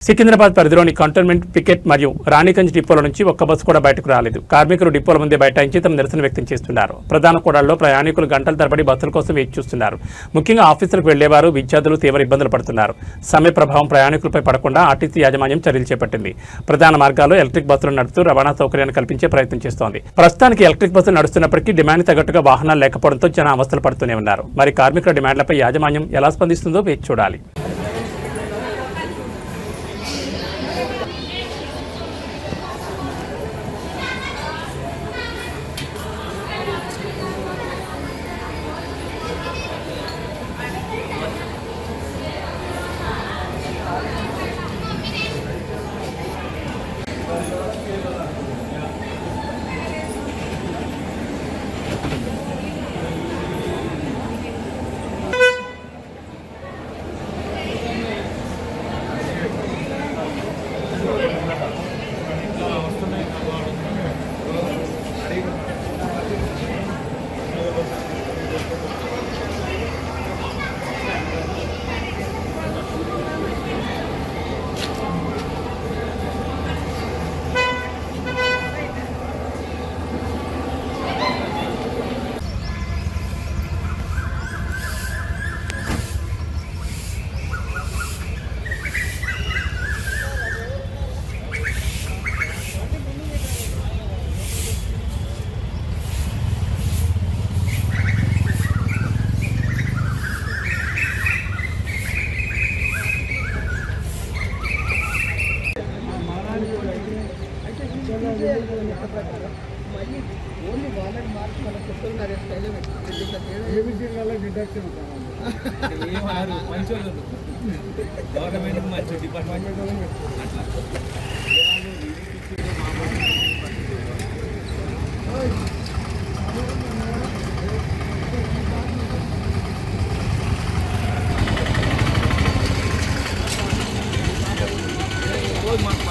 సికింద్రాబాద్ పరిధిలోని cantonment picket మరియు రాణిగంజ్ డిపోల నుంచి ఒక్క బస్సు కూడా బయటకు రాలేదు. కార్మికులు డిపోల ముందే బైఠాయించి తమ నిరసన వ్యక్తం చేస్తున్నారు. ప్రధాన కూడళ్లలో ప్రయాణికులు గంటల తరబడి బస్సుల కోసం వేచి చూస్తున్నారు. ముఖ్యంగా ఆఫీసులకు వెళ్లేవారు, విద్యార్థులు తీవ్ర ఇబ్బందులు పడుతున్నారు. సమ్మె ప్రభావం ప్రయాణికులపై పడకుండా ఆర్టీసీ యాజమాన్యం చర్యలు చేపట్టింది. ప్రధాన మార్గాల్లో ఎలక్ట్రిక్ బస్సులు నడుపుతూ రవాణా సౌకర్యాన్ని కల్పించే ప్రయత్నం చేస్తోంది. ప్రస్తుతానికి ఎలక్ట్రిక్ బస్సులు నడుస్తున్నప్పటికీ డిమాండ్ తగ్గట్టుగా వాహనాలు లేకపోవడంతో జన అవస్థలు పడుతూనే ఉన్నారు. మరి కార్మికుల డిమాండ్లపై యాజమాన్యం ఎలా స్పందిస్తుందో వేచి చూడాలి. ఓన్లీ వాలెట్ మార్క్ మన కొత్తలు డిడక్షన్ గవర్నమెంట్ మంచి డిపార్ట్మెంట్ రోజు మాకు